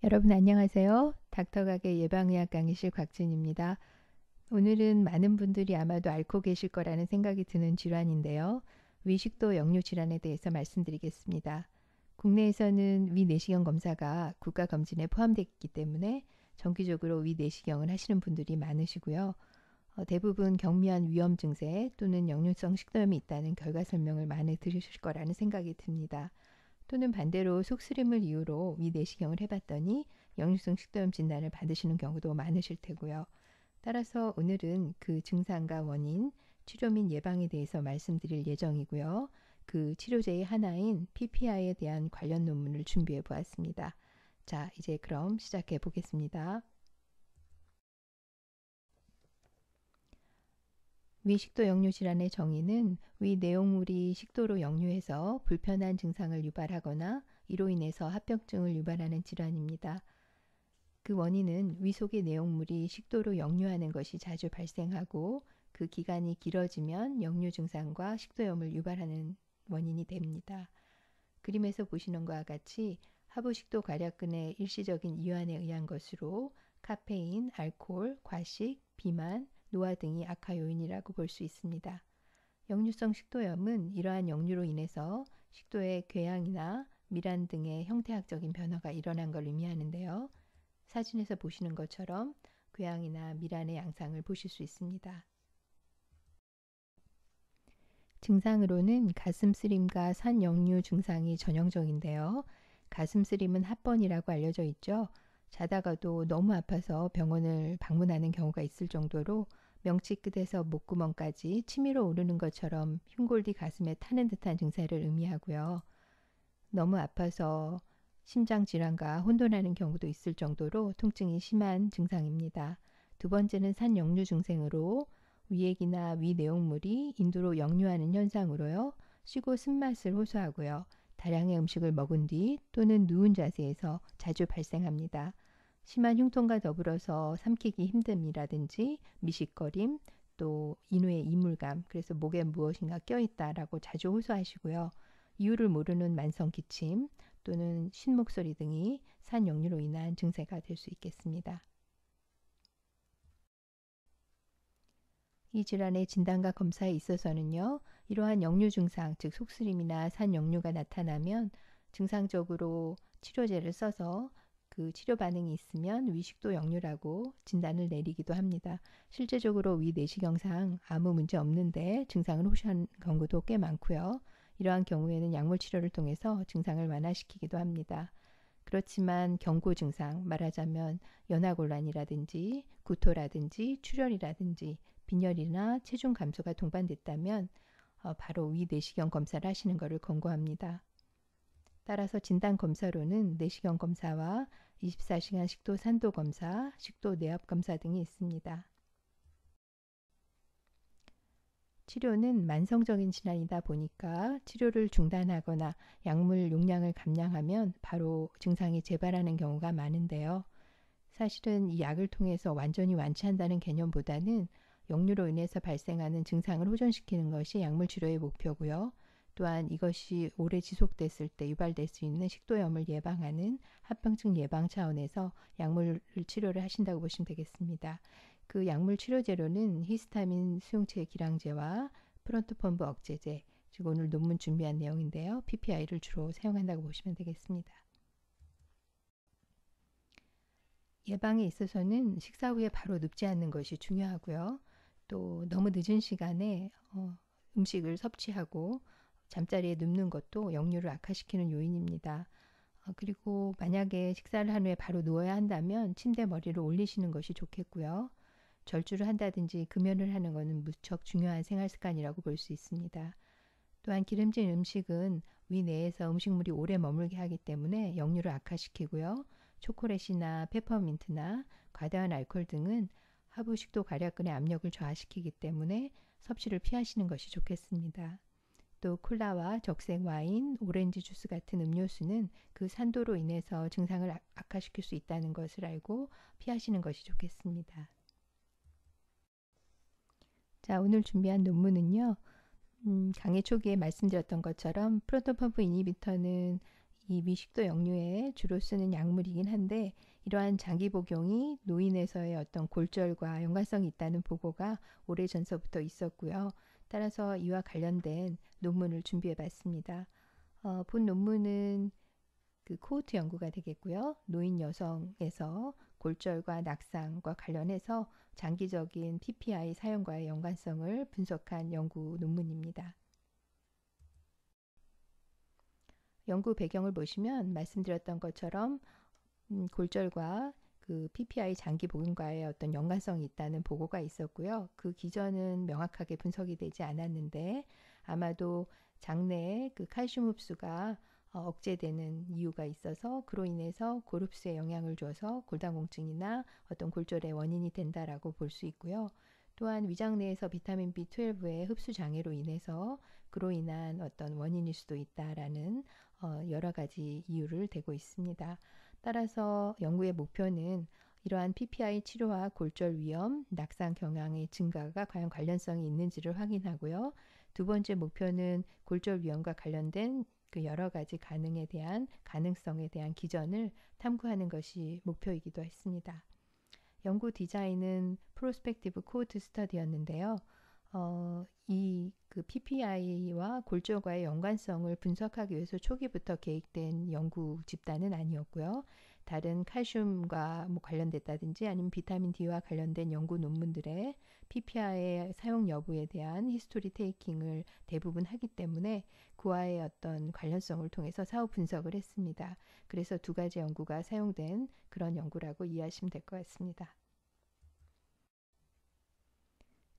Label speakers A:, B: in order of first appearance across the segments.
A: 여러분 안녕하세요. 닥터가게 예방의학 강의실 곽진입니다. 오늘은 많은 분들이 아마도 앓고 계실 거라는 생각이 드는 질환인데요. 위식도 역류 질환에 대해서 말씀드리겠습니다. 국내에서는 위내시경 검사가 국가검진에 포함되어 있기 때문에 정기적으로 위내시경을 하시는 분들이 많으시고요. 대부분 경미한 위험 증세 또는 역류성 식도염이 있다는 결과 설명을 많이 들으실 거라는 생각이 듭니다. 또는 반대로 속쓰림을 이유로 위내시경을 해봤더니 역류성 식도염 진단을 받으시는 경우도 많으실 테고요. 따라서 오늘은 그 증상과 원인, 치료 및 예방에 대해서 말씀드릴 예정이고요. 그 치료제의 하나인 PPI에 대한 관련 논문을 준비해 보았습니다. 자, 이제 그럼 시작해 보겠습니다. 위식도 역류 질환의 정의는 위 내용물이 식도로 역류해서 불편한 증상을 유발하거나 이로 인해서 합병증을 유발하는 질환입니다. 그 원인은 위 속의 내용물이 식도로 역류하는 것이 자주 발생하고 그 기간이 길어지면 역류 증상과 식도염을 유발하는 원인이 됩니다. 그림에서 보시는 것과 같이 하부식도 괄약근의 일시적인 이완에 의한 것으로 카페인, 알코올, 과식, 비만, 노화 등이 악화 요인이라고 볼 수 있습니다. 역류성 식도염은 이러한 역류로 인해서 식도의 궤양이나 미란 등의 형태학적인 변화가 일어난 걸 의미하는데요. 사진에서 보시는 것처럼 궤양이나 미란의 양상을 보실 수 있습니다. 증상으로는 가슴 쓰림과 산 역류 증상이 전형적인데요. 가슴 쓰림은 합번이라고 알려져 있죠. 자다가도 너무 아파서 병원을 방문하는 경우가 있을 정도로 명치 끝에서 목구멍까지 치밀어 오르는 것처럼 흉골 뒤 가슴에 타는 듯한 증세를 의미하고요. 너무 아파서 심장 질환과 혼돈하는 경우도 있을 정도로 통증이 심한 증상입니다. 두 번째는 산 역류 증상으로 위액이나 위 내용물이 인두로 역류하는 현상으로요. 쉬고 쓴맛을 호소하고요. 다량의 음식을 먹은 뒤 또는 누운 자세에서 자주 발생합니다. 심한 흉통과 더불어서 삼키기 힘듦이라든지 미식거림, 또 인후의 이물감, 그래서 목에 무엇인가 껴있다라고 자주 호소하시고요. 이유를 모르는 만성 기침 또는 쉰목소리 등이 산 역류로 인한 증세가 될 수 있겠습니다. 이 질환의 진단과 검사에 있어서는요. 이러한 역류 증상, 즉 속쓰림이나 산 역류가 나타나면 증상적으로 치료제를 써서 그 치료 반응이 있으면 위식도 역류라고 진단을 내리기도 합니다. 실제적으로 위 내시경상 아무 문제 없는데 증상을 호소하는 경우도 꽤 많고요. 이러한 경우에는 약물 치료를 통해서 증상을 완화시키기도 합니다. 그렇지만 경고 증상, 말하자면 연하곤란이라든지 구토라든지 출혈이라든지 빈혈이나 체중 감소가 동반됐다면 바로 위 내시경 검사를 하시는 것을 권고합니다. 따라서 진단 검사로는 내시경 검사와 24시간 식도 산도 검사, 식도 내압 검사 등이 있습니다. 치료는 만성적인 질환이다 보니까 치료를 중단하거나 약물 용량을 감량하면 바로 증상이 재발하는 경우가 많은데요. 사실은 이 약을 통해서 완전히 완치한다는 개념보다는 역류로 인해서 발생하는 증상을 호전시키는 것이 약물 치료의 목표고요. 또한 이것이 오래 지속됐을 때 유발될 수 있는 식도염을 예방하는 합병증 예방 차원에서 약물 치료를 하신다고 보시면 되겠습니다. 그 약물 치료제로는 히스타민 수용체 기량제와 프론토펌브 억제제, 즉 오늘 논문 준비한 내용인데요. PPI를 주로 사용한다고 보시면 되겠습니다. 예방에 있어서는 식사 후에 바로 눕지 않는 것이 중요하고요. 또 너무 늦은 시간에 음식을 섭취하고 잠자리에 눕는 것도 역류를 악화시키는 요인입니다. 그리고 만약에 식사를 한 후에 바로 누워야 한다면 침대 머리를 올리시는 것이 좋겠고요. 절주를 한다든지 금연을 하는 것은 무척 중요한 생활 습관이라고 볼 수 있습니다. 또한 기름진 음식은 위 내에서 음식물이 오래 머물게 하기 때문에 역류를 악화시키고요. 초콜릿이나 페퍼민트나 과다한 알코올 등은 하부식도 괄약근의 압력을 저하시키기 때문에 섭취를 피하시는 것이 좋겠습니다. 또 콜라와 적색 와인, 오렌지 주스 같은 음료수는 그 산도로 인해서 증상을 악화시킬 수 있다는 것을 알고 피하시는 것이 좋겠습니다. 자, 오늘 준비한 논문은요. 강의 초기에 말씀드렸던 것처럼 프로톤펌프 이니비터는 이 미식도 역류에 주로 쓰는 약물이긴 한데 이러한 장기 복용이 노인에서의 어떤 골절과 연관성이 있다는 보고가 오래전서부터 있었고요. 따라서 이와 관련된 논문을 준비해 봤습니다. 본 논문은 그 코호트 연구가 되겠고요. 노인 여성에서 골절과 낙상과 관련해서 장기적인 PPI 사용과의 연관성을 분석한 연구 논문입니다. 연구 배경을 보시면 말씀드렸던 것처럼 골절과 그 PPI 장기 복용과의 어떤 연관성이 있다는 보고가 있었고요. 그 기전은 명확하게 분석이 되지 않았는데 아마도 장내에 그 칼슘 흡수가 억제되는 이유가 있어서 그로 인해서 골흡수에 영향을 줘서 골다공증이나 어떤 골절의 원인이 된다라고 볼 수 있고요. 또한 위장 내에서 비타민 B12의 흡수 장애로 인해서 그로 인한 어떤 원인일 수도 있다라는 여러 가지 이유를 대고 있습니다. 따라서 연구의 목표는 이러한 PPI 치료와 골절 위험, 낙상 경향의 증가가 과연 관련성이 있는지를 확인하고요. 두 번째 목표는 골절 위험과 관련된 그 여러 가지 가능성에 대한 기전을 탐구하는 것이 목표이기도 했습니다. 연구 디자인은 프로스펙티브 코호트 스터디였는데요. 이 그 PPI와 골절과의 연관성을 분석하기 위해서 초기부터 계획된 연구 집단은 아니었고요. 다른 칼슘과 관련됐다든지 아니면 비타민 D와 관련된 연구 논문들의 PPI의 사용 여부에 대한 히스토리 테이킹을 대부분 하기 때문에 그와의 어떤 관련성을 통해서 사후 분석을 했습니다. 그래서 두 가지 연구가 사용된 그런 연구라고 이해하시면 될 것 같습니다.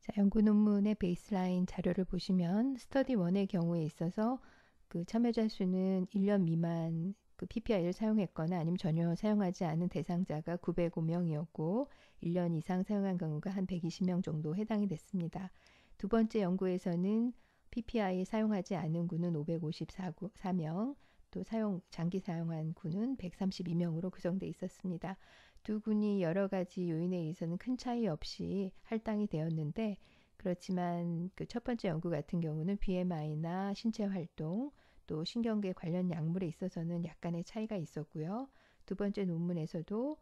A: 자, 연구 논문의 베이스라인 자료를 보시면 스터디 1의 경우에 있어서 그 참여자 수는 1년 미만 그 PPI를 사용했거나 아니면 전혀 사용하지 않은 대상자가 905명이었고 1년 이상 사용한 경우가 한 120명 정도 해당이 됐습니다. 두 번째 연구에서는 PPI 사용하지 않은 군은 554명, 또 장기 사용한 군은 132명으로 구성되어 있었습니다. 두 군이 여러 가지 요인에 의해서는 큰 차이 없이 할당이 되었는데 그렇지만 그 첫 번째 연구 같은 경우는 BMI나 신체 활동 또 신경계 관련 약물에 있어서는 약간의 차이가 있었고요. 두 번째 논문에서도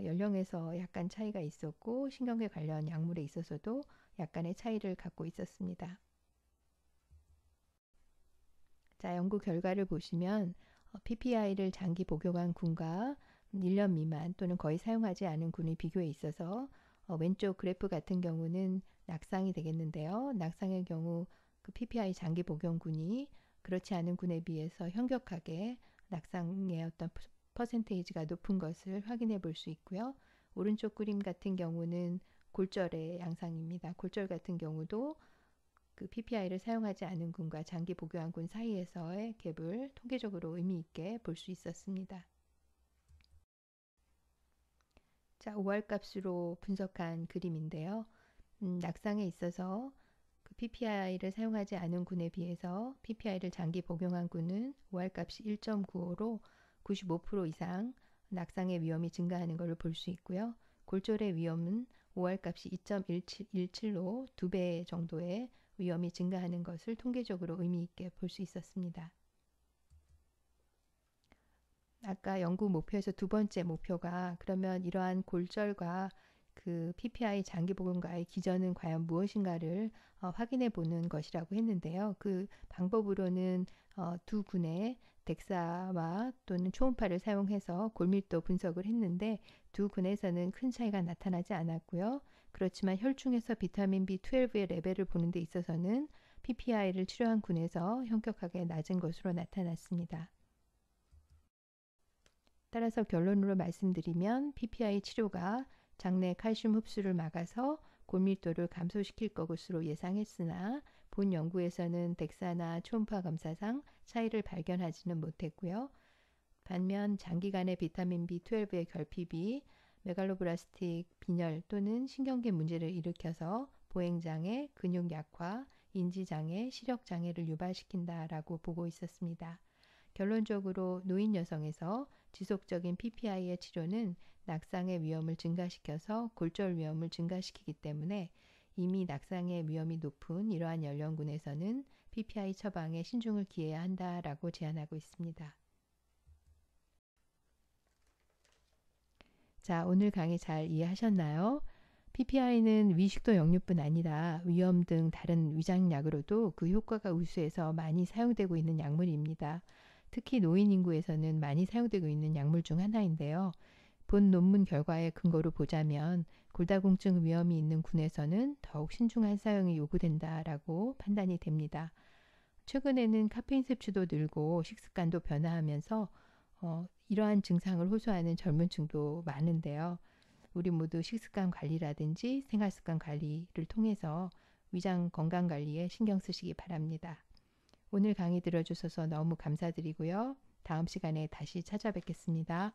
A: 연령에서 약간 차이가 있었고 신경계 관련 약물에 있어서도 약간의 차이를 갖고 있었습니다. 자, 연구 결과를 보시면 PPI를 장기 복용한 군과 1년 미만 또는 거의 사용하지 않은 군의 비교에 있어서 왼쪽 그래프 같은 경우는 낙상이 되겠는데요. 낙상의 경우 그 PPI 장기 복용군이 그렇지 않은 군에 비해서 현격하게 낙상의 어떤 퍼센테이지가 높은 것을 확인해 볼 수 있고요. 오른쪽 그림 같은 경우는 골절의 양상입니다. 골절 같은 경우도 그 PPI를 사용하지 않은 군과 장기 복용한 군 사이에서의 갭을 통계적으로 의미 있게 볼 수 있었습니다. 자, OR 값으로 분석한 그림인데요. 낙상에 있어서 그 PPI를 사용하지 않은 군에 비해서 PPI를 장기 복용한 군은 OR 값이 1.95로 95% 이상 낙상의 위험이 증가하는 것을 볼 수 있고요. 골절의 위험은 OR 값이 2.17로 2배 정도의 위험이 증가하는 것을 통계적으로 의미 있게 볼 수 있었습니다. 아까 연구 목표에서 두 번째 목표가 그러면 이러한 골절과 그 PPI 장기 복용과의 기전은 과연 무엇인가를 확인해 보는 것이라고 했는데요. 그 방법으로는 두 군의 덱사와 또는 초음파를 사용해서 골밀도 분석을 했는데 두 군에서는 큰 차이가 나타나지 않았고요. 그렇지만 혈중에서 비타민 B12의 레벨을 보는 데 있어서는 PPI를 치료한 군에서 현격하게 낮은 것으로 나타났습니다. 따라서 결론으로 말씀드리면 PPI 치료가 장내 칼슘 흡수를 막아서 골밀도를 감소시킬 것으로 예상했으나 본 연구에서는 덱사나 초음파 검사상 차이를 발견하지는 못했고요. 반면 장기간의 비타민 B12의 결핍이 메갈로블라스틱 빈혈 또는 신경계 문제를 일으켜서 보행장애, 근육 약화, 인지장애, 시력장애를 유발시킨다라고 보고 있었습니다. 결론적으로 노인 여성에서 지속적인 PPI의 치료는 낙상의 위험을 증가시켜서 골절 위험을 증가시키기 때문에 이미 낙상의 위험이 높은 이러한 연령군에서는 PPI 처방에 신중을 기해야 한다라고 제안하고 있습니다. 자, 오늘 강의 잘 이해하셨나요? PPI는 위식도 역류뿐 아니라 위염 등 다른 위장약으로도 그 효과가 우수해서 많이 사용되고 있는 약물입니다. 특히 노인 인구에서는 많이 사용되고 있는 약물 중 하나인데요. 본 논문 결과의 근거로 보자면 골다공증 위험이 있는 군에서는 더욱 신중한 사용이 요구된다라고 판단이 됩니다. 최근에는 카페인 섭취도 늘고 식습관도 변화하면서 이러한 증상을 호소하는 젊은 층도 많은데요. 우리 모두 식습관 관리라든지 생활습관 관리를 통해서 위장 건강 관리에 신경 쓰시기 바랍니다. 오늘 강의 들어주셔서 너무 감사드리고요. 다음 시간에 다시 찾아뵙겠습니다.